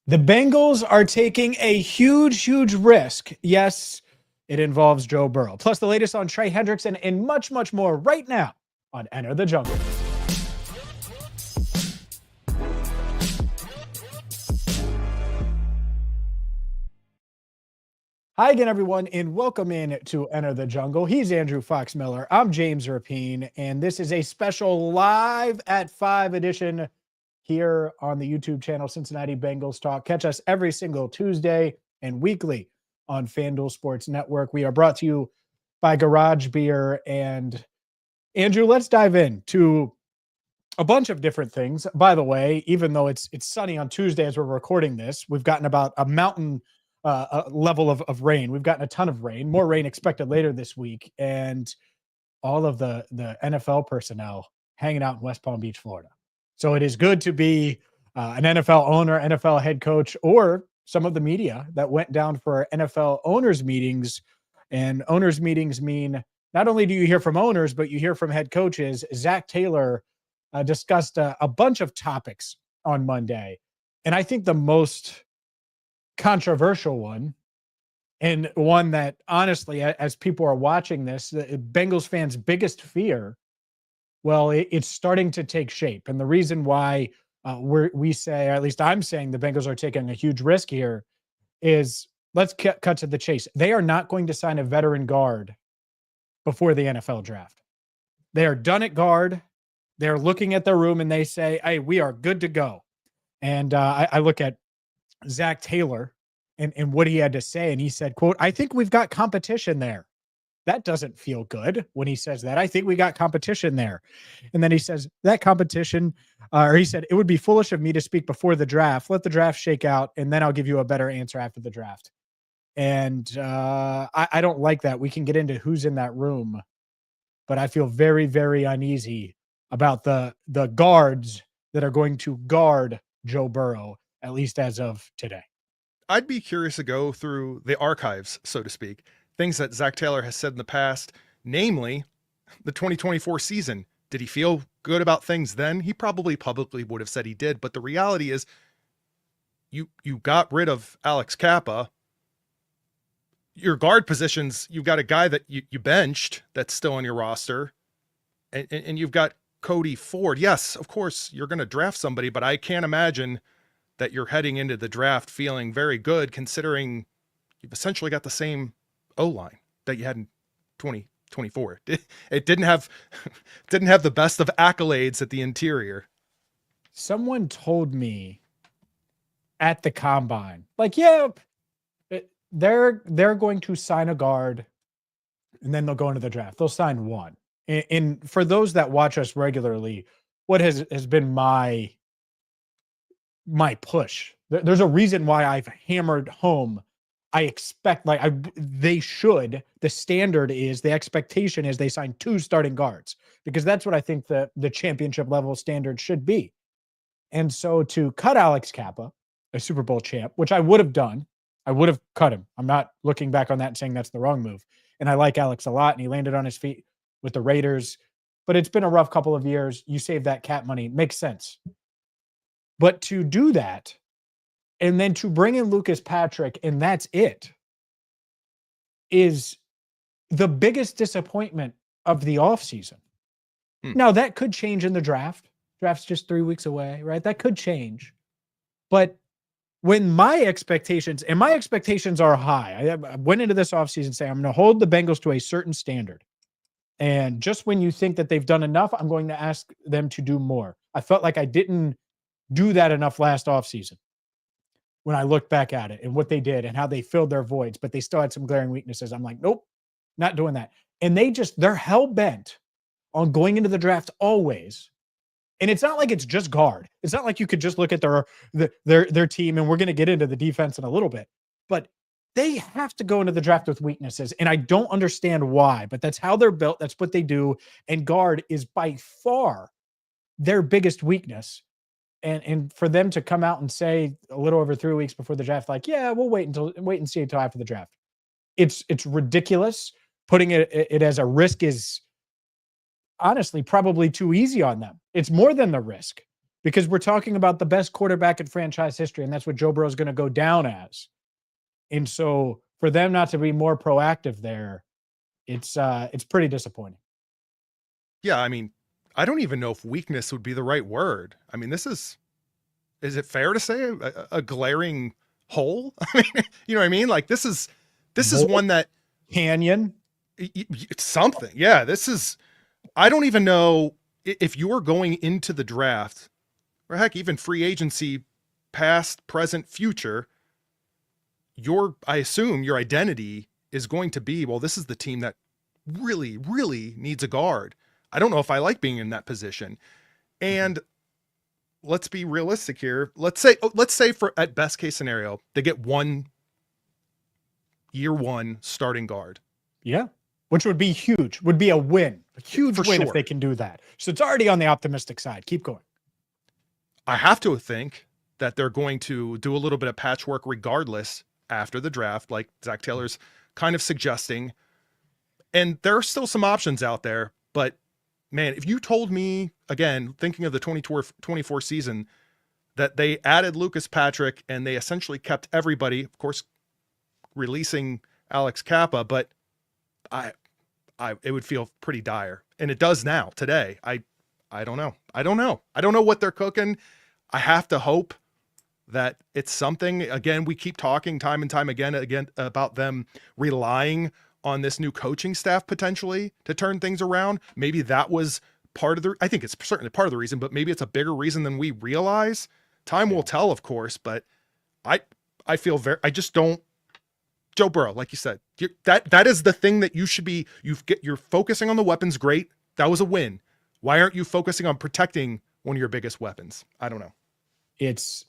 The Bengals are taking a huge risk. Yes, it involves Joe Burrow. Plus the latest on Trey Hendrickson and much more right now on Enter the Jungle. Hi again, everyone, and welcome in to Enter the Jungle. He's Andrew Fox Miller. I'm James Rapien, and this is a special live at 5 edition here on the YouTube channel, Cincinnati Bengals Talk. Catch us every single Tuesday and weekly on FanDuel Sports Network. We are brought to you by Garage Beer. And Andrew, let's dive into a bunch of different things. By the way, even though it's sunny on Tuesday as we're recording this, we've gotten about a mountain level of rain. We've gotten a ton of rain, more rain expected later this week, and all of the NFL personnel hanging out in West Palm Beach, Florida. So it is good to be an NFL owner, NFL head coach, or some of the media that went down for NFL owners meetings. And owners meetings mean not only do you hear from owners, but you hear from head coaches. Zac Taylor discussed a bunch of topics on Monday. And I think the most controversial one, and one that honestly, as people are watching this, the Bengals fans' biggest fear, well, it's starting to take shape. And the reason why we say, or at least I'm saying, the Bengals are taking a huge risk here is, let's cut to the chase. They are not going to sign a veteran guard before the NFL draft. They are done at guard. They're looking at their room and they say, hey, we are good to go. And I look at Zac Taylor and what he had to say, and he said, quote, I think we've got competition there. That doesn't feel good when he says that. I think we got competition there. And then he says that competition, or he said, it would be foolish of me to speak before the draft. Let the draft shake out, and then I'll give you a better answer after the draft. And I don't like that. We can get into who's in that room, but I feel very uneasy about the guards that are going to guard Joe Burrow, at least as of today. I'd be curious to go through the archives, so to speak, things that Zac Taylor has said in the past, namely the 2024 season. Did he feel good about things then? He probably publicly would have said he did, but the reality is you got rid of Alex Kappa. Your guard positions, you've got a guy that you benched that's still on your roster, and you've got Cody Ford. Yes, of course, you're going to draft somebody, but I can't imagine that you're heading into the draft feeling very good, considering you've essentially got the same O-line that you had in 2024. It didn't have the best of accolades at the interior. Someone told me at the combine, like, yeah, they're going to sign a guard and then they'll go into the draft. They'll sign one. And for those that watch us regularly, what has been my push, there's a reason why I've hammered home. I expect, the standard is, the expectation is they sign 2 starting guards, because that's what I think the championship level standard should be. And so to cut Alex Kappa, a Super Bowl champ, which I would have done, I would have cut him. I'm not looking back on that and saying that's the wrong move. And I like Alex a lot, and he landed on his feet with the Raiders, but it's been a rough couple of years. You save that cap money, makes sense. But to do that, and then to bring in Lucas Patrick, and that's it, is the biggest disappointment of the offseason. Now, that could change in the draft. Draft's just 3 weeks away, right? That could change. But when my expectations are high, I went into this offseason saying, I'm going to hold the Bengals to a certain standard. And just when you think that they've done enough, I'm going to ask them to do more. I felt like I didn't do that enough last offseason when I look back at it and what they did and how they filled their voids, but they still had some glaring weaknesses. I'm like, nope, not doing that. And they're hell-bent on going into the draft always. And it's not like it's just guard. It's not like you could just look at their team, and we're going to get into the defense in a little bit. But they have to go into the draft with weaknesses, and I don't understand why, but that's how they're built. That's what they do, and guard is by far their biggest weakness. And for them to come out and say a little over 3 weeks before the draft, like, yeah, we'll wait and see until after the draft. It's ridiculous. Putting it as a risk is honestly probably too easy on them. It's more than the risk, because we're talking about the best quarterback in franchise history, and that's what Joe Burrow is going to go down as. And so for them not to be more proactive there, it's pretty disappointing. Yeah, I mean, I don't even know if weakness would be the right word. I mean, this is it fair to say a glaring hole? I mean, you know what I mean? Like this is one that Canyon. It's something. Yeah, I don't even know if you're going into the draft or heck, even free agency, past, present, future, I assume your identity is going to be, well, this is the team that really, really needs a guard. I don't know if I like being in that position. And let's be realistic here. Let's say for at best case scenario, they get year one starting guard. Yeah. Which would be huge, would be a win, a huge win if they can do that. So it's already on the optimistic side. Keep going. I have to think that they're going to do a little bit of patchwork regardless after the draft, like Zac Taylor's kind of suggesting. And there are still some options out there, but man, if you told me, again, thinking of the 2024 season, that they added Lucas Patrick and they essentially kept everybody, of course, releasing Alex Kappa, but it would feel pretty dire. And it does now, today. I don't know. I don't know what they're cooking. I have to hope that it's something. Again, we keep talking time and time again about them relying on this new coaching staff potentially to turn things around. Maybe that was I think it's certainly part of the reason, but maybe it's a bigger reason than we realize. Time will tell, of course, but I feel I just don't. Joe Burrow, like you said, that is the thing that you should be. You're focusing on the weapons. Great, that was a win. Why aren't you focusing on protecting one of your biggest weapons? I don't know. It's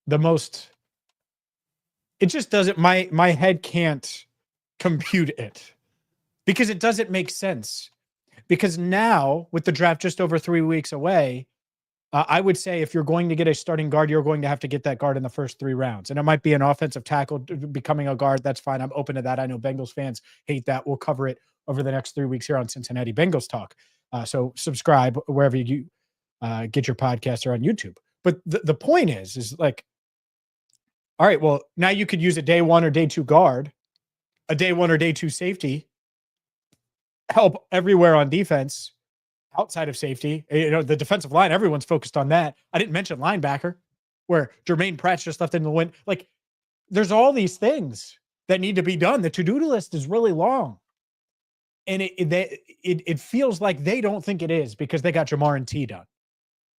the most. It just doesn't. My head can't compute it because it doesn't make sense. Because now with the draft just over 3 weeks away, I would say if you're going to get a starting guard, you're going to have to get that guard in the first 3 rounds. And it might be an offensive tackle becoming a guard. That's fine. I'm open to that. I know Bengals fans hate that. We'll cover it over the next 3 weeks here on Cincinnati Bengals Talk. So subscribe wherever you get your podcast or on YouTube. But the point is like, all right, well, now you could use a day 1 or day 2 guard, a day 1 or day 2 safety, help everywhere on defense. Outside of safety, the defensive line, everyone's focused on that. I didn't mention linebacker, where Jermaine Pratt's just left in the wind. Like, there's all these things that need to be done. The to-do list is really long. And it feels like they don't think it is because they got Jamar and T done.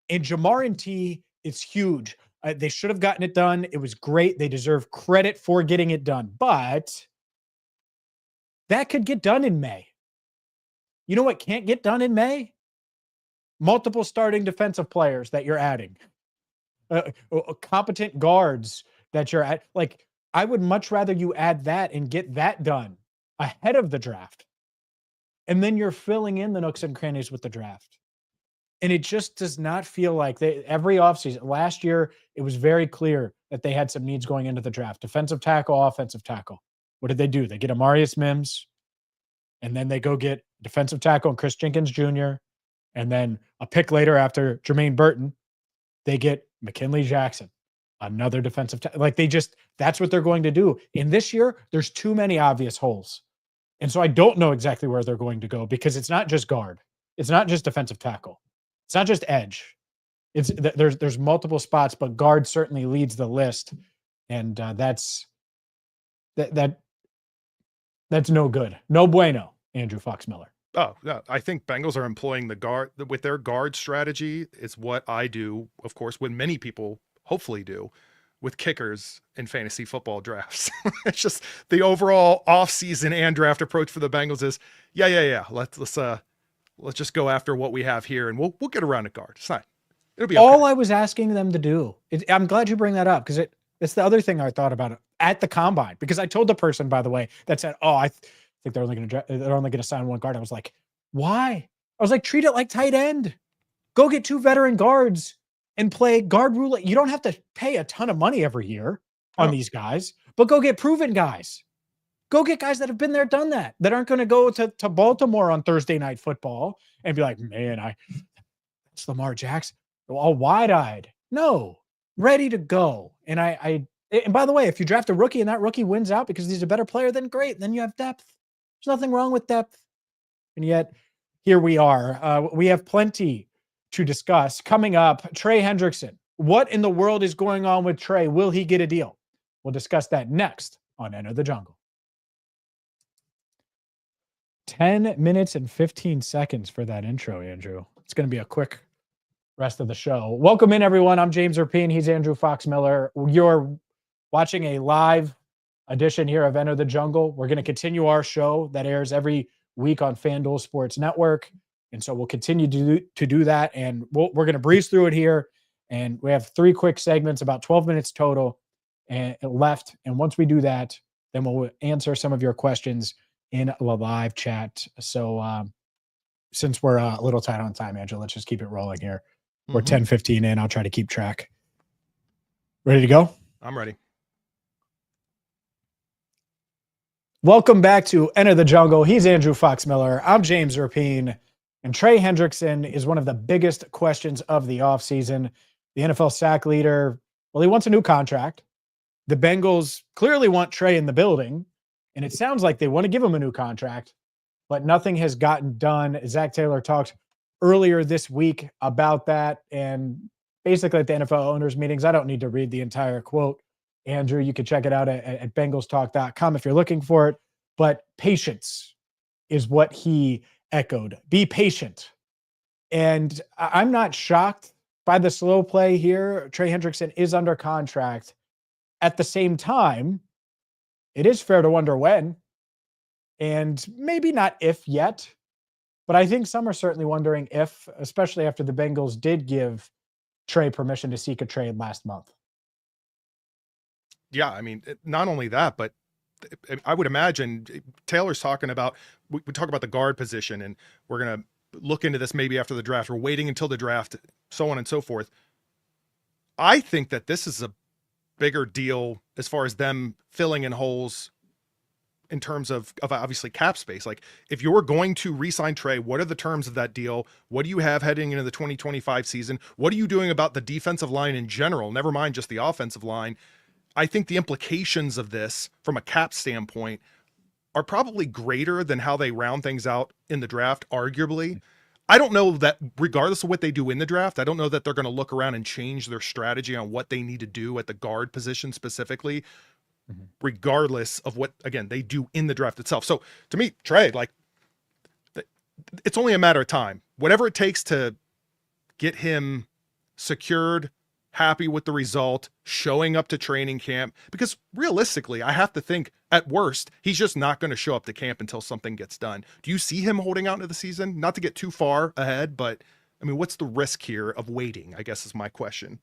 And Jamar and T is huge. They should have gotten it done. It was great. They deserve credit for getting it done. But that could get done in May. You know what can't get done in May? Multiple starting defensive players that you're adding, competent guards that you're at. Like, I would much rather you add that and get that done ahead of the draft. And then you're filling in the nooks and crannies with the draft. And it just does not feel like every offseason. Last year, it was very clear that they had some needs going into the draft. Defensive tackle, offensive tackle. What did they do? They get Amarius Mims, and then they go get defensive tackle and Chris Jenkins Jr., and then a pick later after Jermaine Burton, they get McKinley Jackson, another defensive tackle. Like that's what they're going to do. In this year, there's too many obvious holes. And so I don't know exactly where they're going to go because it's not just guard. It's not just defensive tackle. It's not just edge. There's multiple spots, but guard certainly leads the list. And that's no good. No bueno, Andrew Fox Miller. Oh, no, I think Bengals are employing the guard with their guard strategy. It's what I do, of course, what many people hopefully do with kickers in fantasy football drafts. It's just the overall offseason and draft approach for the Bengals is, yeah. Let's just go after what we have here, and we'll get around to guard. It's fine. It'll be okay. All I was asking them to do. I'm glad you bring that up because it's the other thing I thought about it at the combine. Because I told the person, by the way, that said, "Oh, I think they're only going to sign one guard." I was like, "Why?" I was like, "Treat it like tight end. Go get 2 veteran guards and play guard rule. You don't have to pay a ton of money every year on these guys, but go get proven guys. Go get guys that have been there, done that aren't going to go to Baltimore on Thursday Night Football and be like, man, it's Lamar Jackson. all wide-eyed. No, ready to go. And and by the way, if you draft a rookie and that rookie wins out because he's a better player, then great. Then you have depth. There's nothing wrong with depth. And yet, here we are. We have plenty to discuss. Coming up, Trey Hendrickson. What in the world is going on with Trey? Will he get a deal? We'll discuss that next on Enter the Jungle. 10 minutes and 15 seconds for that intro, Andrew. It's going to be a quick rest of the show. Welcome in, everyone. I'm James Rapien. He's Andrew Fox Miller. You're watching a live edition here of Enter the Jungle. We're going to continue our show that airs every week on FanDuel Sports Network. And so we'll continue to do that. And we're going to breeze through it here. And we have 3 quick segments, about 12 minutes total and left. And once we do that, then we'll answer some of your questions in the live chat. So since we're a little tight on time, Andrew, let's just keep it rolling here. We're 10:15 in. I'll try to keep track. Ready to go? I'm ready. Welcome back to Enter the Jungle. He's Andrew Fox Miller. I'm James Rapien. And Trey Hendrickson is one of the biggest questions of the offseason. The NFL sack leader, well, he wants a new contract. The Bengals clearly want Trey in the building, and it sounds like they want to give him a new contract, but nothing has gotten done. Zac Taylor talked earlier this week about that, and basically at the NFL owners meetings, I don't need to read the entire quote. Andrew, you can check it out at bengalstalk.com if you're looking for it, but patience is what he echoed. Be patient. And I'm not shocked by the slow play here. Trey Hendrickson is under contract. At the same time, it is fair to wonder when, and maybe not if yet, but I think some are certainly wondering if, especially after the Bengals did give Trey permission to seek a trade last month. Yeah, I mean, not only that, but I would imagine Taylor's talking about, we talk about the guard position, and we're going to look into this maybe after the draft. We're waiting until the draft, so on and so forth. I think that this is a bigger deal as far as them filling in holes in terms of obviously cap space. Like, if you're going to re-sign Trey, what are the terms of that deal? What do you have heading into the 2025 season? What are you doing about the defensive line in general? Never mind just the offensive line. I think the implications of this from a cap standpoint are probably greater than how they round things out in the draft, arguably. I don't know that regardless of what they do in the draft, I don't know that they're going to look around and change their strategy on what they need to do at the guard position specifically, regardless of what, again, they do in the draft itself. So to me, Trey, like, it's only a matter of time. Whatever it takes to get him secured, happy with the result, showing up to training camp, because realistically, I have to think at worst, he's just not going to show up to camp until something gets done. Do you see him holding out into the season? Not to get too far ahead, but I mean, what's the risk here of waiting, I guess is my question.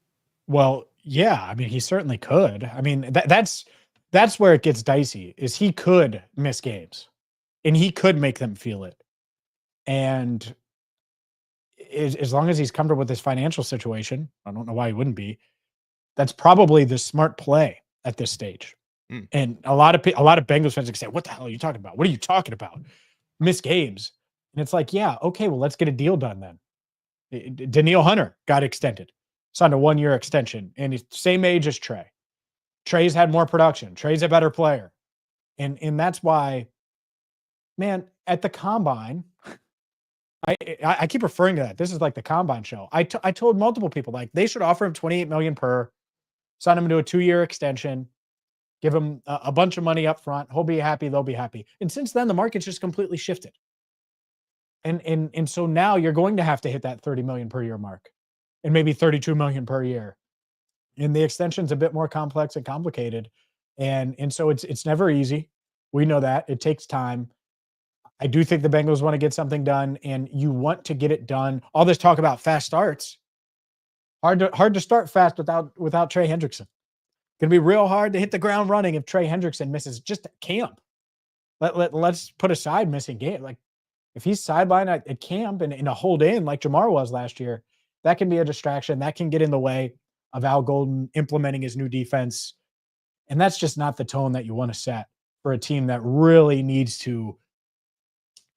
Well, yeah, I mean, he certainly could. I mean, that's where it gets dicey, is he could miss games and he could make them feel it. And as long as he's comfortable with his financial situation, I don't know why he wouldn't be. That's probably the smart play at this stage. And a lot of Bengals fans can say, "What the hell are you talking about? What are you talking about? Miss games?" And it's like, yeah, okay, well, let's get a deal done then. Danielle Hunter got extended, signed a 1-year extension, and he's same age as Trey. Trey's had more production. Trey's a better player, and that's why, man, at the combine. I keep referring to that. This is like the combine show. I told multiple people, like, they should offer him $28 million per, sign him to a 2-year extension, give him a bunch of money up front. He'll be happy. They'll be happy. And since then, the market's just completely shifted. And so now you're going to have to hit that $30 million per year mark, and maybe $32 million per year. And the extension's a bit more complex and complicated. And so it's never easy. We know that. It takes time. I do think the Bengals want to get something done, and you want to get it done. All this talk about fast starts, hard to start fast without Trey Hendrickson. Going to be real hard to hit the ground running if Trey Hendrickson misses just camp. Let's put aside missing game. Like, if he's sidelined at camp and in a hold in like Jamar was last year, that can be a distraction. That can get in the way of Al Golden implementing his new defense. And that's just not the tone that you want to set for a team that really needs to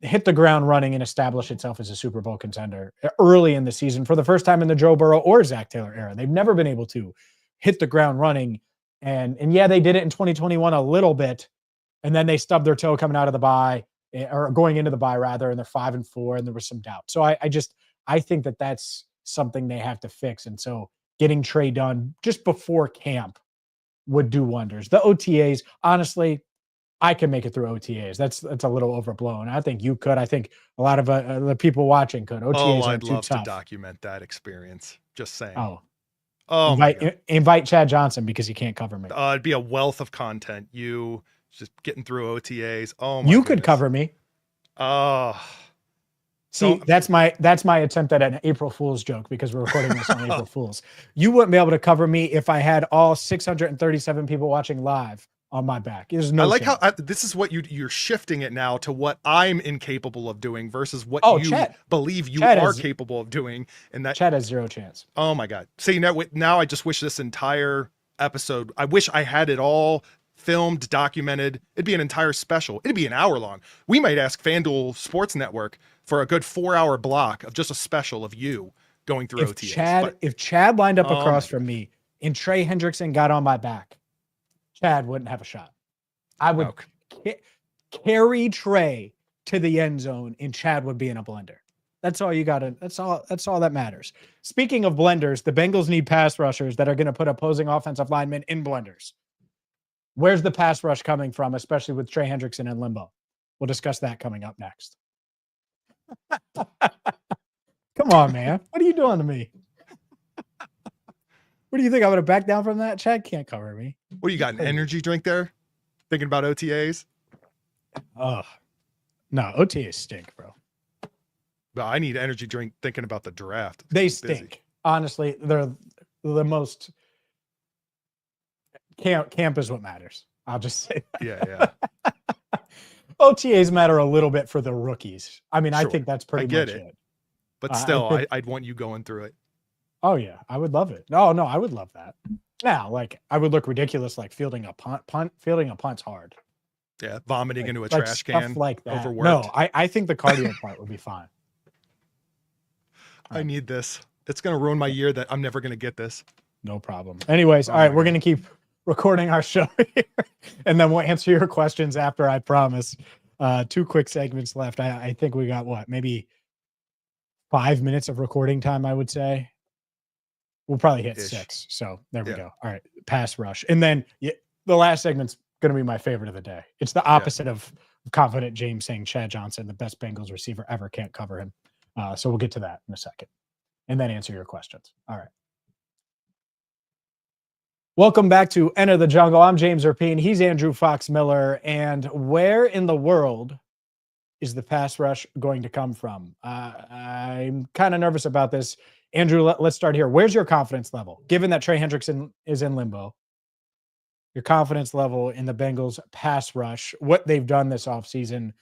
hit the ground running and establish itself as a Super Bowl contender early in the season for the first time in the Joe Burrow or Zac Taylor era. They've never been able to hit the ground running. And yeah, they did it in 2021 a little bit. And then they stubbed their toe coming out of the bye, or going into the bye rather, and they're 5-4, and there was some doubt. So I think that that's something they have to fix. And so getting Trey done just before camp would do wonders. The OTAs, honestly, I can make it through OTAs. That's a little overblown. I think you could. I think a lot of the people watching could. OTAs I'd are too love tough. to document that experience. Just saying. Oh, invite Chad Johnson because he can't cover me. It'd be a wealth of content. You just getting through OTAs. Oh, you could cover me. See, that's my attempt at an April Fool's joke because we're recording this on April Fool's. You wouldn't be able to cover me if I had all 637 people watching live on my back. There's no. I like chance. how this is what you're shifting it now to what I'm incapable of doing versus what you believe you are capable of doing, and that Chad has zero chance. Oh my God! See, now I just wish this entire episode. I wish I had it all filmed, documented. It'd be an entire special. It'd be an hour long. We might ask FanDuel Sports Network for a good 4-hour block of just a special of you going through OTAs. If Chad lined up across from me and Trey Hendrickson got on my back, Chad wouldn't have a shot. I would carry Trey to the end zone and Chad would be in a blender. That's all you got to, that's all that matters. Speaking of blenders, the Bengals need pass rushers that are going to put opposing offensive linemen in blenders. Where's the pass rush coming from, especially with Trey Hendrickson in limbo? We'll discuss that coming up next. Come on, man. What are you doing to me? What do you think? I'm going to back down from that? Chad can't cover me. What do you got, an energy drink there? Thinking about OTAs? Oh, no, OTAs stink, bro. But I need energy drink thinking about the draft. They stink. Busy. Honestly, they're the most. Camp is what matters. I'll just say that. Yeah. OTAs matter a little bit for the rookies. I mean, sure. I think that's pretty much it. But still, I'd want you going through it. Oh, yeah. I would love it. No, I would love that. Now, like, I would look ridiculous like fielding a punt. Fielding a punt's hard. Yeah, vomiting into a trash can. Like that. Overworked. No, I think the cardio part would be fine. I need this. It's going to ruin my year that I'm never going to get this. No problem. Anyways, all right, we're going to keep recording our show here, and then we'll answer your questions after, I promise. 2 quick segments left. I think we got maybe 5 minutes of recording time, I would say. We'll probably hit 6. So there we go. All right. Pass rush. And then the last segment's going to be my favorite of the day. It's the opposite of confident James saying Chad Johnson, the best Bengals receiver ever, can't cover him. So we'll get to that in a second and then answer your questions. All right. Welcome back to Enter the Jungle. I'm James Rapien. He's Andrew Fox Miller. And where in the world is the pass rush going to come from? I'm kind of nervous about this. Andrew, let's start here. Where's your confidence level? Given that Trey Hendrickson is in limbo, your confidence level in the Bengals pass rush, what they've done this offseason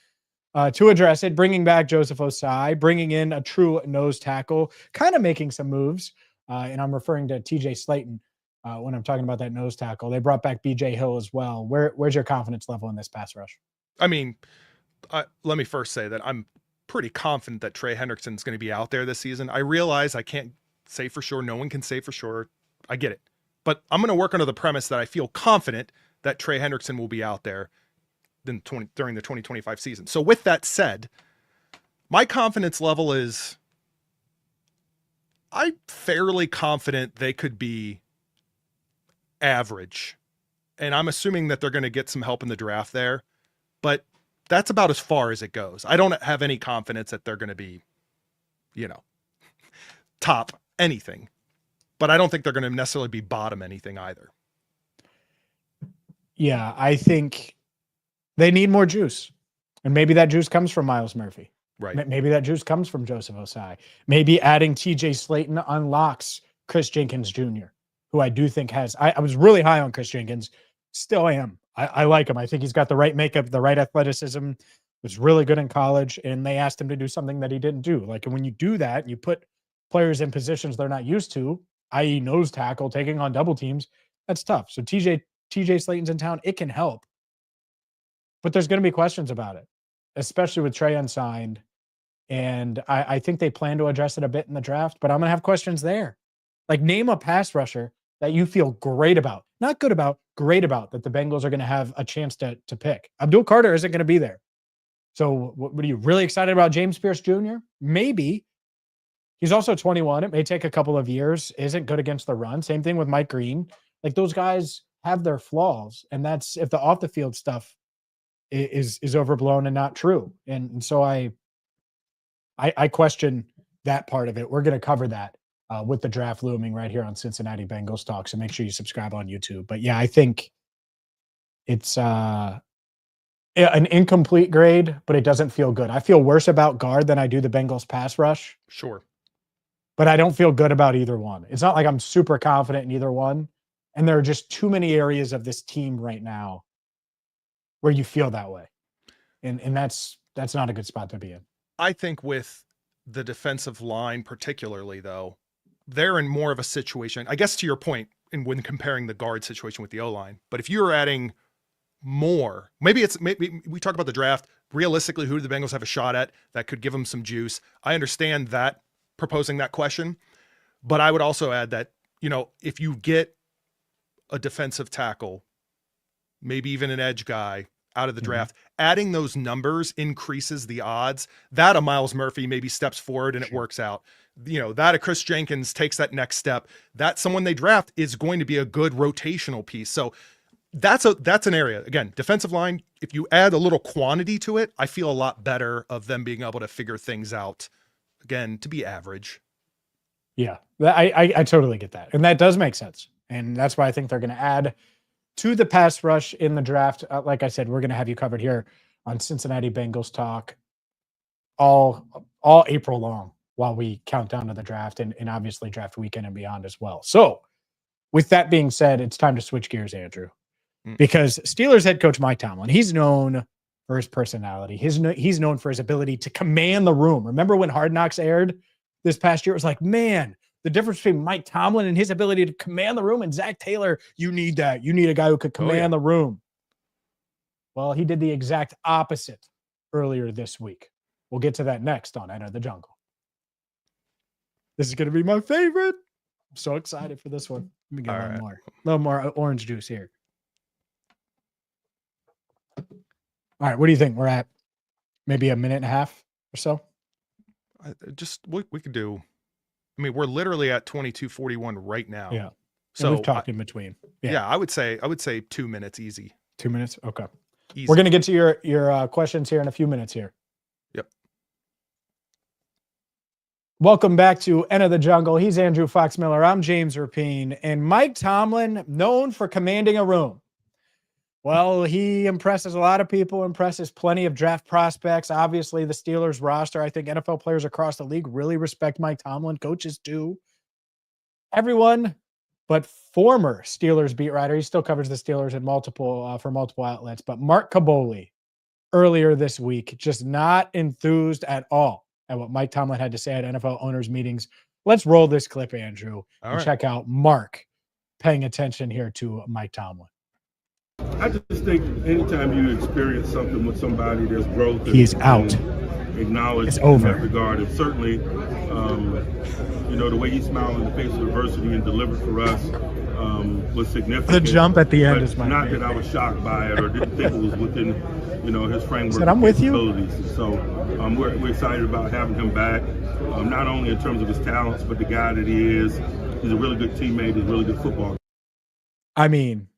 to address it, bringing back Joseph Osai, bringing in a true nose tackle, kind of making some moves. And I'm referring to TJ Slayton when I'm talking about that nose tackle. They brought back BJ Hill as well. Where's your confidence level in this pass rush? I mean, let me first say that I'm pretty confident that Trey Hendrickson is going to be out there this season. I realize I can't say for sure. No one can say for sure. I get it. But I'm going to work under the premise that I feel confident that Trey Hendrickson will be out there during the 2025 season. So with that said, my confidence level is I'm fairly confident they could be average. And I'm assuming that they're going to get some help in the draft there. But that's about as far as it goes. I don't have any confidence that they're going to be, top anything. But I don't think they're going to necessarily be bottom anything either. Yeah, I think they need more juice. And maybe that juice comes from Myles Murphy. Right. Maybe that juice comes from Joseph Osai. Maybe adding TJ Slayton unlocks Chris Jenkins Jr., who I do think has – I was really high on Chris Jenkins. Still am. I like him. I think he's got the right makeup, the right athleticism. Was really good in college, and they asked him to do something that he didn't do. Like, when you do that, and you put players in positions they're not used to, i.e. nose tackle, taking on double teams, that's tough. So TJ Slayton's in town. It can help. But there's going to be questions about it. especially with Trey unsigned. And I think they plan to address it a bit in the draft, but I'm going to have questions there. Like, name a pass rusher that you feel great about, not good about, great about, that the Bengals are going to have a chance to pick. Abdul Carter isn't going to be there. So what are you really excited about? James Pierce Jr.? Maybe. He's also 21. It may take a couple of years. Isn't good against the run. Same thing with Mike Green. Like, those guys have their flaws, and that's if the off the field stuff is overblown and not true. And so I question that part of it. We're going to cover that with the draft looming right here on Cincinnati Bengals Talk. So make sure you subscribe on YouTube. But yeah, I think it's an incomplete grade, but it doesn't feel good. I feel worse about guard than I do the Bengals pass rush. Sure. But I don't feel good about either one. It's not like I'm super confident in either one. And there are just too many areas of this team right now where you feel that way. And that's not a good spot to be in. I think with the defensive line particularly, though, they're in more of a situation, I guess to your point, when comparing the guard situation with the O-line. But if you're adding more, maybe we talk about the draft, realistically, who do the Bengals have a shot at that could give them some juice? I understand that, proposing that question, but I would also add that, if you get a defensive tackle, maybe even an edge guy out of the draft, adding those numbers increases the odds that a Miles Murphy maybe steps forward and it works out. That a Chris Jenkins takes that next step, that someone they draft is going to be a good rotational piece. So that's an area, again, defensive line. If you add a little quantity to it, I feel a lot better of them being able to figure things out, again, to be average. Yeah, I totally get that. And that does make sense. And that's why I think they're going to add to the pass rush in the draft. Like I said, we're going to have you covered here on Cincinnati Bengals Talk all April long while we count down to the draft and obviously draft weekend and beyond as well. So with that being said, it's time to switch gears, Andrew, because Steelers head coach Mike Tomlin, he's known for his personality. He's known for his ability to command the room. Remember when Hard Knocks aired this past year? It was like, man, the difference between Mike Tomlin and his ability to command the room and Zac Taylor, you need that. You need a guy who could command the room. Well, he did the exact opposite earlier this week. We'll get to that next on Enter the Jungle. This is going to be my favorite. I'm so excited for this one. Let me get a little more orange juice here. All right, what do you think? We're at maybe a minute and a half or so? We could do. I mean, we're literally at 22:41 right now. Yeah. So and we've talked in between. Yeah, I would say 2 minutes easy. 2 minutes? Okay. Easy. We're going to get to your questions here in a few minutes here. Yep. Welcome back to Enter the Jungle. He's Andrew Fox-Miller. I'm James Rapien. And Mike Tomlin, known for commanding a room. Well, he impresses a lot of people, impresses plenty of draft prospects. Obviously, the Steelers roster, I think NFL players across the league really respect Mike Tomlin. Coaches do. Everyone but former Steelers beat writer. He still covers the Steelers in for multiple outlets. But Mark Kaboly earlier this week, just not enthused at all at what Mike Tomlin had to say at NFL owners meetings. Let's roll this clip, Andrew, and check out Mark paying attention here to Mike Tomlin. I just think anytime you experience something with somebody, there's growth. He's out. Acknowledge it's over. In that regard. And certainly, the way he smiled in the face of adversity and delivered for us was significant. The jump at the end is my not favorite. That I was shocked by it or didn't think it was within, his framework. Said, I'm with you. So we're excited about having him back, not only in terms of his talents, but the guy that he is. He's a really good teammate. He's a really good football. I mean,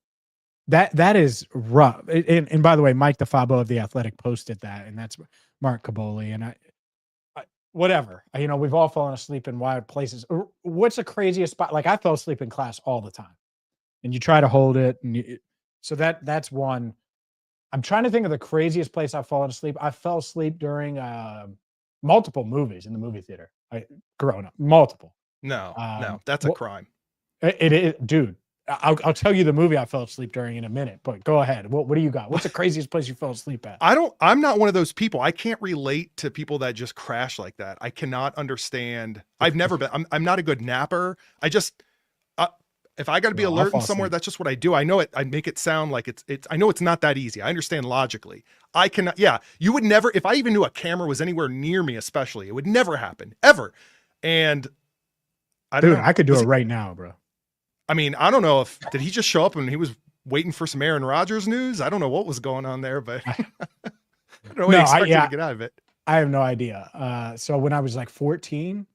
that is rough. And by the way, Mike DeFabo of The Athletic posted that, and that's Mark Kaboly. And I whatever, we've all fallen asleep in wild places. What's the craziest spot? Like, I fell asleep in class all the time, and you try to hold it. And so that's one. I'm trying to think of the craziest place I've fallen asleep. I fell asleep during multiple movies in the movie theater. Growing up, multiple. No, that's a crime. It is, dude. I'll tell you the movie I fell asleep during in a minute, but go ahead. What do you got? What's the craziest place you fell asleep at? I'm not one of those people. I can't relate to people that just crash like that. I cannot understand. I've never been, I'm not a good napper. If I got to be No, I'll alert fall in somewhere, asleep. that's just what I do. I know it. I make it sound like it's. I know it's not that easy. I understand logically. I cannot. Yeah, you would never. If I even knew a camera was anywhere near me, especially, it would never happen ever. And I don't Dude, know. I could do Was it he- right now, bro. I mean, I don't know if did he just show up and he was waiting for some Aaron Rodgers news. I don't know what was going on there, but I don't know what he expected to get out of it. I have no idea. So when I was like 14,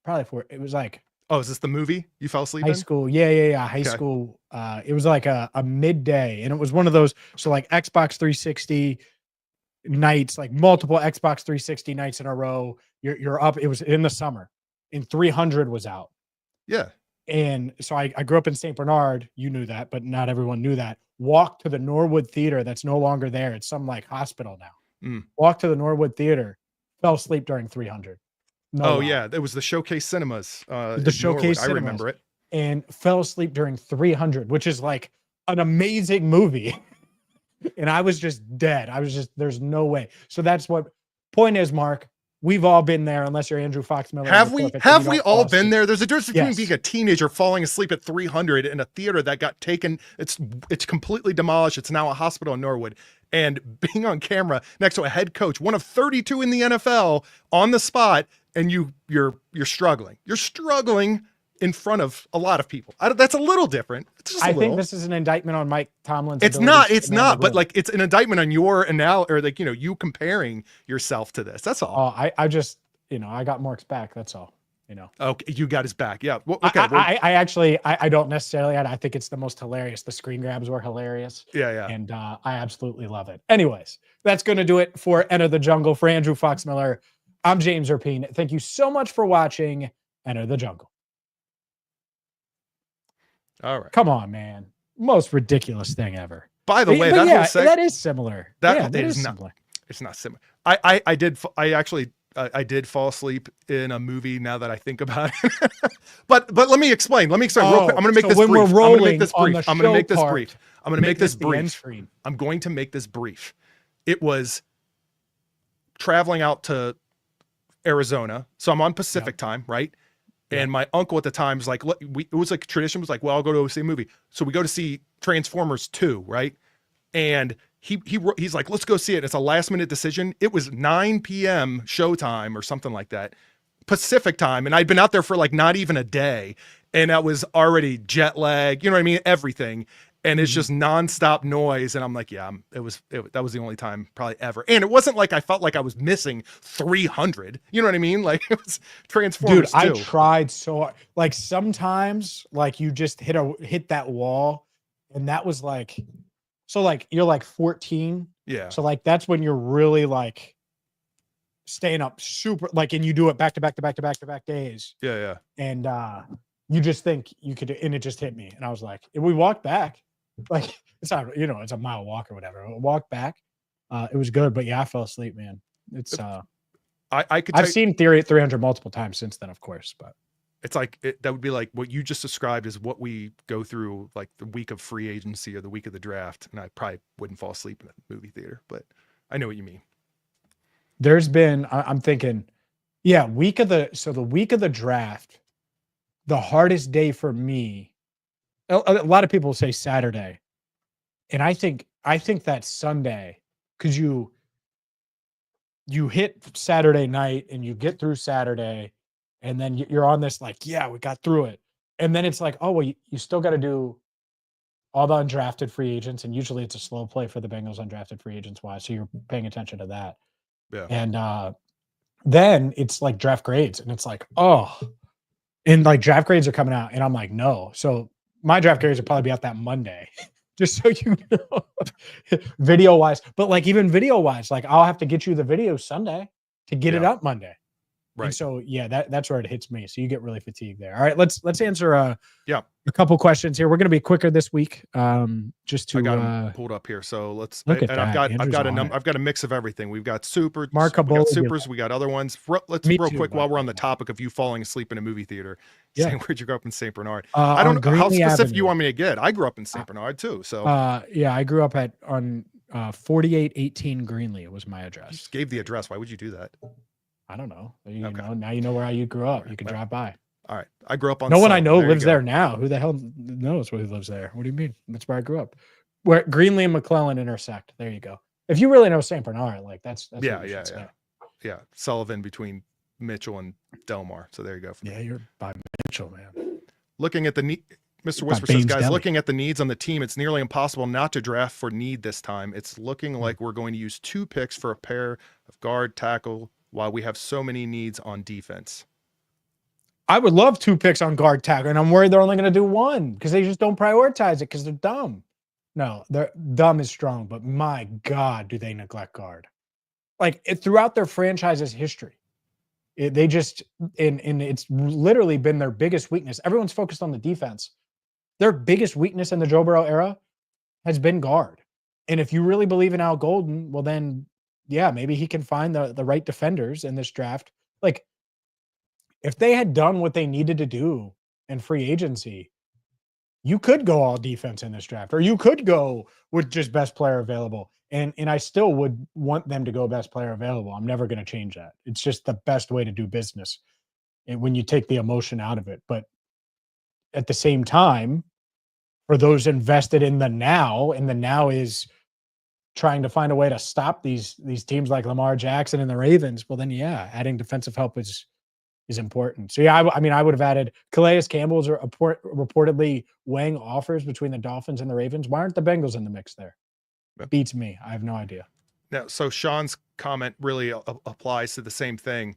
probably it was like Oh, is this the movie you fell asleep high in? school. Yeah. High Okay. school. It was like a midday, and it was one of those. So like Xbox 360 nights, like multiple Xbox 360 nights in a row. You're up. It was in the summer, and 300 was out. Yeah. And so I grew up in St. Bernard. You knew that, but not everyone knew that. Walked to the Norwood Theater. That's no longer there. It's some like hospital now. Mm. Walked to the Norwood Theater. Fell asleep during 300. No lie. Yeah, it was the Showcase Cinemas. The Showcase I Cinemas. remember it. And fell asleep during 300, which is like an amazing movie. And I was just dead. There's no way. So that's what point is, Mark. We've all been there, unless you're Andrew Fox Miller. Have we? Have we all been there? There's a difference between Yes. being a teenager falling asleep at 300 in a theater that got taken. It's completely demolished. It's now a hospital in Norwood, and being on camera next to a head coach, one of 32 in the NFL, on the spot, and you're struggling. You're struggling in front of a lot of people. That's a little different. It's just a I little. think this is an indictment on Mike Tomlin's. It's ability not. to It's command not. the But room. like, it's an indictment on your or like you comparing yourself to this. That's all. Oh, I just I got Mark's back. That's all. Okay, you got his back. Yeah. Well, okay. I actually don't necessarily. I think it's the most hilarious. The screen grabs were hilarious. Yeah. And I absolutely love it. Anyways, that's going to do it for Enter the Jungle. For Andrew Fox Miller, I'm James Rapien. Thank you so much for watching Enter the Jungle. All right. Come on, man. Most ridiculous thing ever. By the way, But that yeah, whole segment. that is similar. That is is not- similar. It's not similar. I did fall asleep in a movie now that I think about it. but let me explain. Real quick. I'm going to make this when brief. we're I'm going to make this rolling brief. on I'm the going to make show this part, brief. I'm going to make this the end brief. screen. I'm going to make this brief. It was traveling out to Arizona. So I'm on Pacific time, right? Yeah. And my uncle at the time was like, it was like tradition was like, well, I'll go to see a movie. So we go to see Transformers 2, right? And he's like, let's go see it. It's a last minute decision. It was 9 p.m. showtime or something like that, Pacific time. And I'd been out there for like not even a day. And I was already jet lag, you know what I mean? Everything. And it's just nonstop noise. And I'm like, yeah, that was the only time probably ever. And it wasn't like I felt like I was missing 300. You know what I mean? Like it was Transformers 2. I tried so hard. Like sometimes like you just hit that wall, and that was like, so like you're like 14. Yeah. So like that's when you're really like staying up super like, and you do it back to back days. Yeah. And you just think you could, and it just hit me. And I was like, we walked back. Like it's not, it's a mile walk or whatever. We walked back. It was good, but yeah, I fell asleep, man. It's I've seen 300 multiple times since then, of course, but it's like that would be like what you just described is what we go through like the week of free agency or the week of the draft. And I probably wouldn't fall asleep in a movie theater, but I know what you mean. There's been, I'm thinking, yeah, the week of the draft, the hardest day for me, a lot of people say Saturday. And I think that's Sunday, because you hit Saturday night and you get through Saturday, and then you're on this like, yeah, we got through it. And then it's like, oh, well, you still got to do all the undrafted free agents. And usually it's a slow play for the Bengals undrafted free agents wise. So you're paying attention to that. Yeah. And then it's like draft grades, and it's like, oh, and like draft grades are coming out, and I'm like, no. So my draft grades will probably be out that Monday, just so you know, video wise. But like even video wise, like I'll have to get you the video Sunday to get it up Monday. Right. And so yeah, that's where it hits me. So you get really fatigued there. All right, let's answer a couple questions here. We're going to be quicker this week. Just to I got them pulled up here. So let's look at and that. I've got a mix of everything. We've got supers, we Markable. got supers, we got other ones. Let's Me real too, quick while but- we're on the topic of you falling asleep in a movie theater. Yeah. Saying where'd you grow up in St. Bernard? I don't know how Greenlee specific Avenue. you want me to get. I grew up in St. Bernard too. So Yeah, I grew up on 4818 Greenlee. It was my you address. just gave the address. Why would you do that? I don't know. Okay. Now you know where you grew up. You can drive by. All right. I grew up on No one I Salt. know There you lives go. there now. Who the hell knows who lives there? What do you mean? That's where I grew up. Where Greenlee and McClellan intersect. There you go. If you really know St. Bernard, like that's Yeah, what you should say. Yeah. Sullivan between Mitchell and Delmar. So there you go. Yeah, you're by Mitchell, man. Looking at the need, Mr. By Whisper says, Baines guys, Deli. looking at the needs on the team, it's nearly impossible not to draft for need this time. It's looking like we're going to use 2 picks for a pair of guard tackle while we have so many needs on defense. I would love 2 picks on guard tackle, and I'm worried they're only going to do 1 because they just don't prioritize it because they're dumb. No, they're dumb is strong, but my God, do they neglect guard? Like throughout their franchise's history, they just and it's literally been their biggest weakness. Everyone's focused on the defense. Their biggest weakness in the Joe Burrow era has been guard. And if you really believe in Al Golden, well then, yeah, maybe he can find the right defenders in this draft. Like if they had done what they needed to do in free agency, you could go all defense in this draft, or you could go with just best player available. And I still would want them to go best player available. I'm never going to change that. It's just the best way to do business when you take the emotion out of it. But at the same time, for those invested in the now, and the now is trying to find a way to stop these teams like Lamar Jackson and the Ravens, well then, yeah, adding defensive help is important. So yeah, I mean, I would have added Calais Campbell's are reportedly weighing offers between the Dolphins and the Ravens. Why aren't the Bengals in the mix there? Beats me. I have no idea. Now, so Sean's comment really applies to the same thing.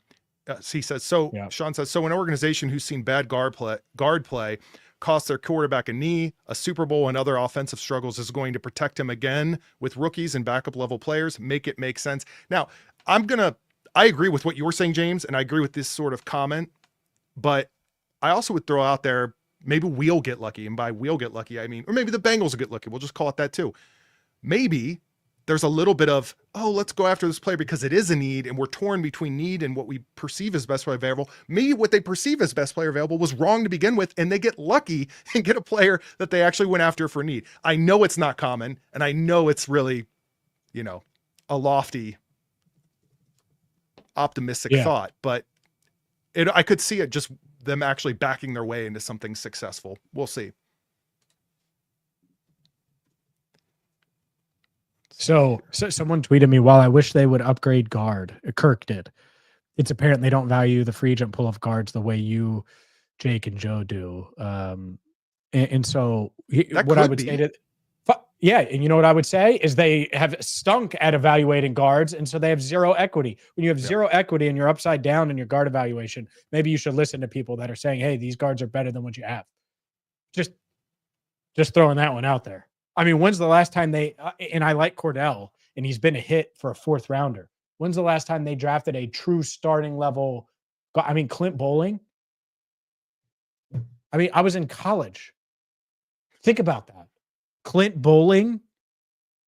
He says, Sean says, so an organization who's seen bad guard play cost their quarterback a knee, a Super Bowl, and other offensive struggles is going to protect him again with rookies and backup level players. Make it make sense. Now, I agree with what you were saying, James, and I agree with this sort of comment, but I also would throw out there, maybe we'll get lucky. And by we'll get lucky, I mean, or maybe the Bengals will get lucky. We'll just call it that too. Maybe there's a little bit of, oh, let's go after this player because it is a need and we're torn between need and what we perceive as best player available. Maybe what they perceive as best player available was wrong to begin with, and they get lucky and get a player that they actually went after for need. I know it's not common, and I know it's really, a lofty, optimistic thought, but I could see it just them actually backing their way into something successful. We'll see. So someone tweeted me, while I wish they would upgrade guard, Kirk did. It's apparent they don't value the free agent pull of guards the way you, Jake, and Joe do. And so what I would say to, yeah, and you know what I would say is they have stunk at evaluating guards, and so they have zero equity. When you have zero equity and you're upside down in your guard evaluation, maybe you should listen to people that are saying, hey, these guards are better than what you have. Just throwing that one out there. I mean, when's the last time and I like Cordell, and he's been a hit for a 4th rounder. When's the last time they drafted a true starting level? I mean, Clint Bowling. I mean, I was in college. Think about that. Clint Bowling.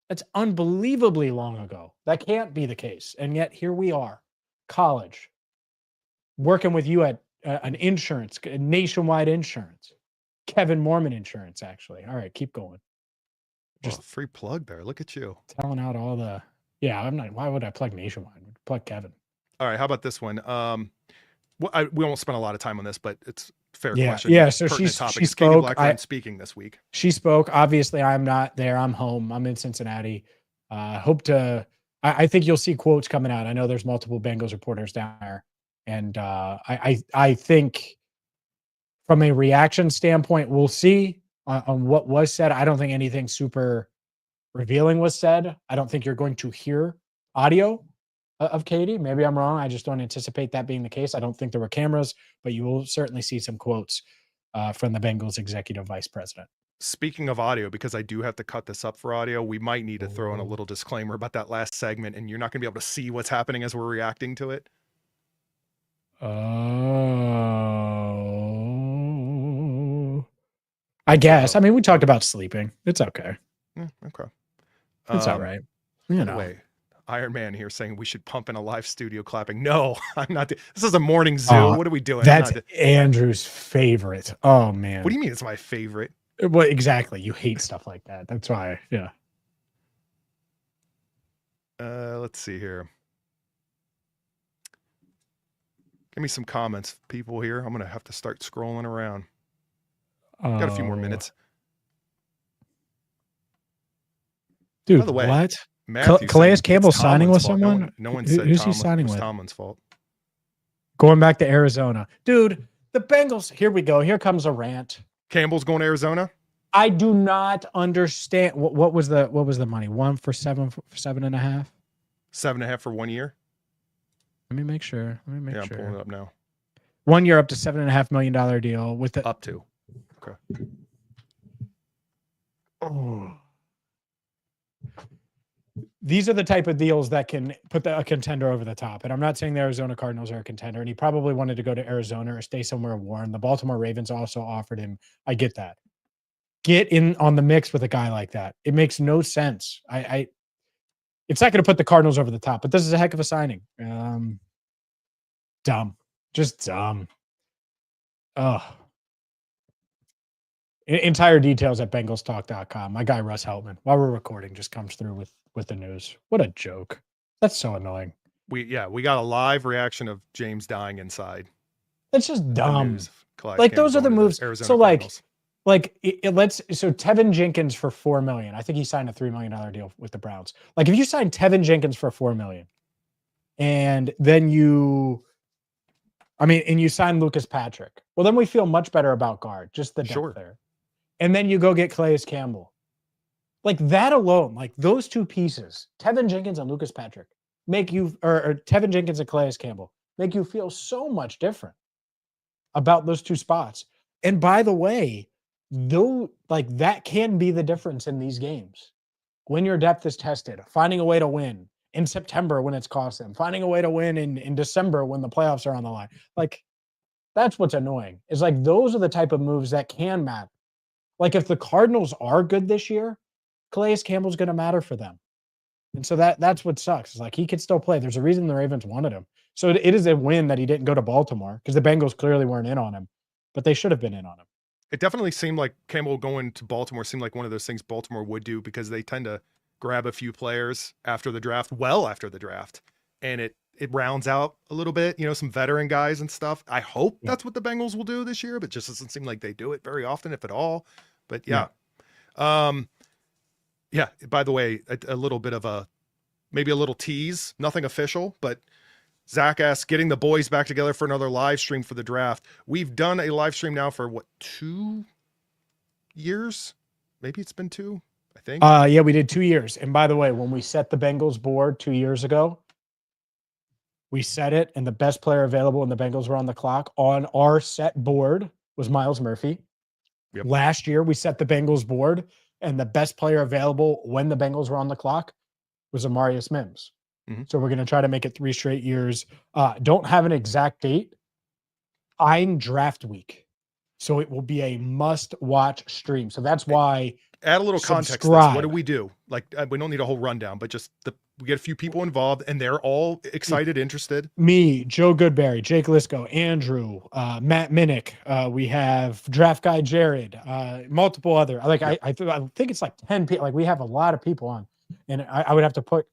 That's unbelievably long ago. That can't be the case. And yet here we are, college, working with you at an insurance, Nationwide Insurance, Kevin Mormon Insurance, actually. All right, keep going. Just free plug there. Look at you. Telling out all the, I'm not, why would I plug Nationwide? Plug Kevin. All right. How about this one? We won't spend a lot of time on this, but it's a fair question. Yeah. So she spoke. I'm speaking this week. She spoke. Obviously, I'm not there. I'm home. I'm in Cincinnati. I think you'll see quotes coming out. I know there's multiple Bengals reporters down there. And I think from a reaction standpoint, we'll see on what was said. I don't think anything super revealing was said. I don't think you're going to hear audio of Katie. Maybe I'm wrong. I just don't anticipate that being the case. I don't think there were cameras, but you will certainly see some quotes from the Bengals executive vice president. Speaking of audio, because I do have to cut this up for audio, we might need to throw in a little disclaimer about that last segment, and you're not going to be able to see what's happening as we're reacting to it. I guess. I mean, we talked about sleeping. It's okay. Okay. It's all right. Wait, Iron Man here saying we should pump in a live studio clapping. No, I'm not. This is a morning zoo. What are we doing? That's Andrew's favorite. Oh, man. What do you mean it's my favorite? Well, exactly. You hate stuff like that. That's why. Yeah. Let's see here. Give me some comments, people here. I'm gonna have to start scrolling around. Got a few more minutes. Dude, By the way, what? Matthew Calais saying Campbell it's signing with Tomlin's fault. someone? No one said Who's he signing it was with? Tomlin's fault. Going back to Arizona. Dude, the Bengals, here we go. Here comes a rant. Campbell's going to Arizona? I do not understand. What was the money? 1 for 7 for 7.5? 7.5 for 1 year? Let me make sure. I'm pulling it up now. 1 year up to $7.5 million deal with the Up to. Okay. Oh. These are the type of deals that can put a contender over the top. And I'm not saying the Arizona Cardinals are a contender, and he probably wanted to go to Arizona or stay somewhere warm. The Baltimore Ravens also offered him. I get that. Get in on the mix with a guy like that. It makes no sense. It's not going to put the Cardinals over the top, but this is a heck of a signing. Dumb. Just dumb. Oh. Entire details at bengalstalk.com. My guy Russ Heltman, while we're recording, just comes through with the news. What a joke. That's so annoying. We got a live reaction of James dying inside. It's just dumb. Like those are the moves. So Cardinals. So Tevin Jenkins for $4 million. I think he signed a $3 million deal with the Browns. Like if you sign Tevin Jenkins for $4 million, and then you sign Lucas Patrick. Well, then we feel much better about guard, just the depth there. And then you go get Calais Campbell. Like that alone, like those two pieces, Tevin Jenkins and Lucas Patrick, make you, or Tevin Jenkins and Calais Campbell, make you feel so much different about those two spots. And by the way, though, like that can be the difference in these games. When your depth is tested, finding a way to win in September when it's cost them, finding a way to win in December when the playoffs are on the line. Like that's what's annoying. Is like those are the type of moves that can matter. Like if the Cardinals are good this year, Calais Campbell's going to matter for them. And so that's what sucks. It's like he could still play. There's a reason the Ravens wanted him. So it is a win that he didn't go to Baltimore because the Bengals clearly weren't in on him, but they should have been in on him. It definitely seemed like Campbell going to Baltimore seemed like one of those things Baltimore would do because they tend to grab a few players after the draft, and it rounds out a little bit, some veteran guys and stuff. I hope that's what the Bengals will do this year, but just doesn't seem like they do it very often, if at all. But yeah. By the way, a little bit of maybe a little tease, nothing official, but Zach asks, getting the boys back together for another live stream for the draft. We've done a live stream now for 2 years? Maybe it's been 2, I think. Yeah, we did 2 years. And by the way, when we set the Bengals board 2 years ago, we set it, and the best player available when the Bengals were on the clock on our set board was Myles Murphy. Yep. Last year, we set the Bengals board, and the best player available when the Bengals were on the clock was Amarius Mims. Mm-hmm. So we're going to try to make it 3 straight years. Don't have an exact date. I'm draft week. So it will be a must-watch stream. So that's why. Add a little context to this. What do we do? Like, we don't need a whole rundown, but just we get a few people involved, and they're all excited, interested. Me, Joe Goodberry, Jake Lisco, Andrew, Matt Minnick. We have draft guy Jared, multiple other. Like I think it's like 10 people. Like we have a lot of people on, and I would have to put.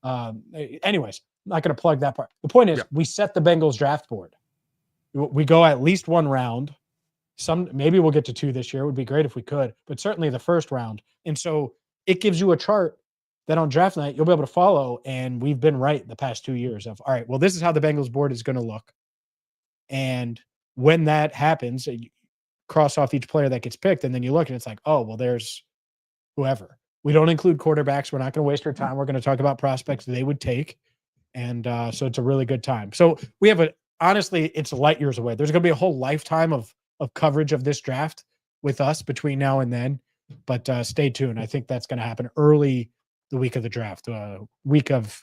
Anyways, I'm not going to plug that part. The point is, we set the Bengals draft board. We go at least 1 round. Maybe we'll get to 2 this year. It would be great if we could, but certainly the first round. And so it gives you a chart that on draft night you'll be able to follow. And we've been right the past 2 years of, all right, well, this is how the Bengals board is going to look. And when that happens, you cross off each player that gets picked, and then you look and it's like, oh, well, there's whoever. We don't include quarterbacks. We're not going to waste our time. We're going to talk about prospects they would take. And so it's a really good time. So we have honestly, it's light years away. There's going to be a whole lifetime of coverage of this draft with us between now and then, but stay tuned. I think that's going to happen early the week of the draft. Week of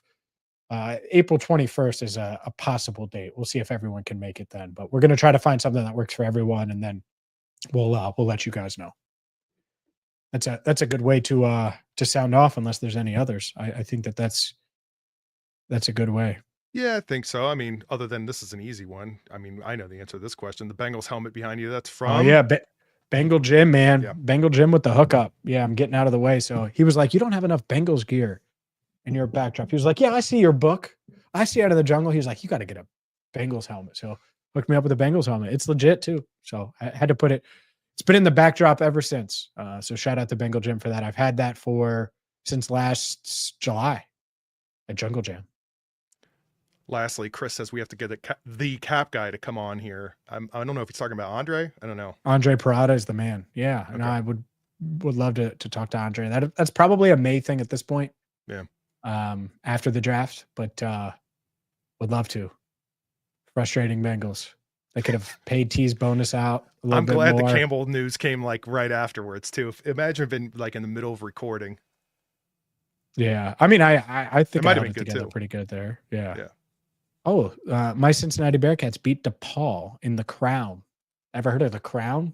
April 21st is a possible date. We'll see if everyone can make it then, but we're going to try to find something that works for everyone, and then we'll let you guys know. That's a good way to sound off, unless there's any others. I think that's a good way. Yeah, I think so. I mean, other than this is an easy one. I mean, I know the answer to this question. The Bengals helmet behind you, that's from. Oh, yeah. Bengal Jim, man. Yeah. Bengal Jim with the hookup. Yeah, I'm getting out of the way. So he was like, you don't have enough Bengals gear in your backdrop. He was like, yeah, I see your book. I see Out of the Jungle. He was like, you got to get a Bengals helmet. So hooked me up with a Bengals helmet. It's legit too. So I had to put it. It's been in the backdrop ever since. So shout out to Bengal Jim for that. I've had that since last July at Jungle Jam. Lastly, Chris says we have to get the cap guy to come on here. I don't know if he's talking about Andre. I don't know. Andre Parada is the man. Yeah, and I would love to talk to Andre. That's probably a May thing at this point. Yeah. After the draft, but would love to. Frustrating Bengals. They could have paid T's bonus out a little bit more. I'm glad the Campbell news came like right afterwards too. Imagine been like in the middle of recording. Yeah, I mean, I think it might I have been held it good together too. pretty good there. Yeah. Yeah. Oh, my Cincinnati Bearcats beat DePaul in The Crown. Ever heard of The Crown?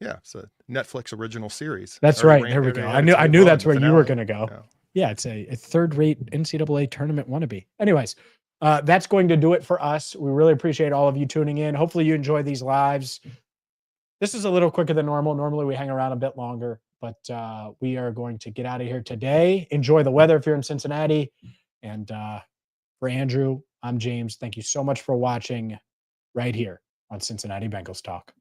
Yeah, it's a Netflix original series. That's right. There we go. I knew that's where you were going to go. Yeah, it's a third-rate NCAA tournament wannabe. Anyways, that's going to do it for us. We really appreciate all of you tuning in. Hopefully you enjoy these lives. This is a little quicker than normal. Normally we hang around a bit longer, but we are going to get out of here today. Enjoy the weather if you're in Cincinnati. And for Andrew, I'm James. Thank you so much for watching right here on Cincinnati Bengals Talk.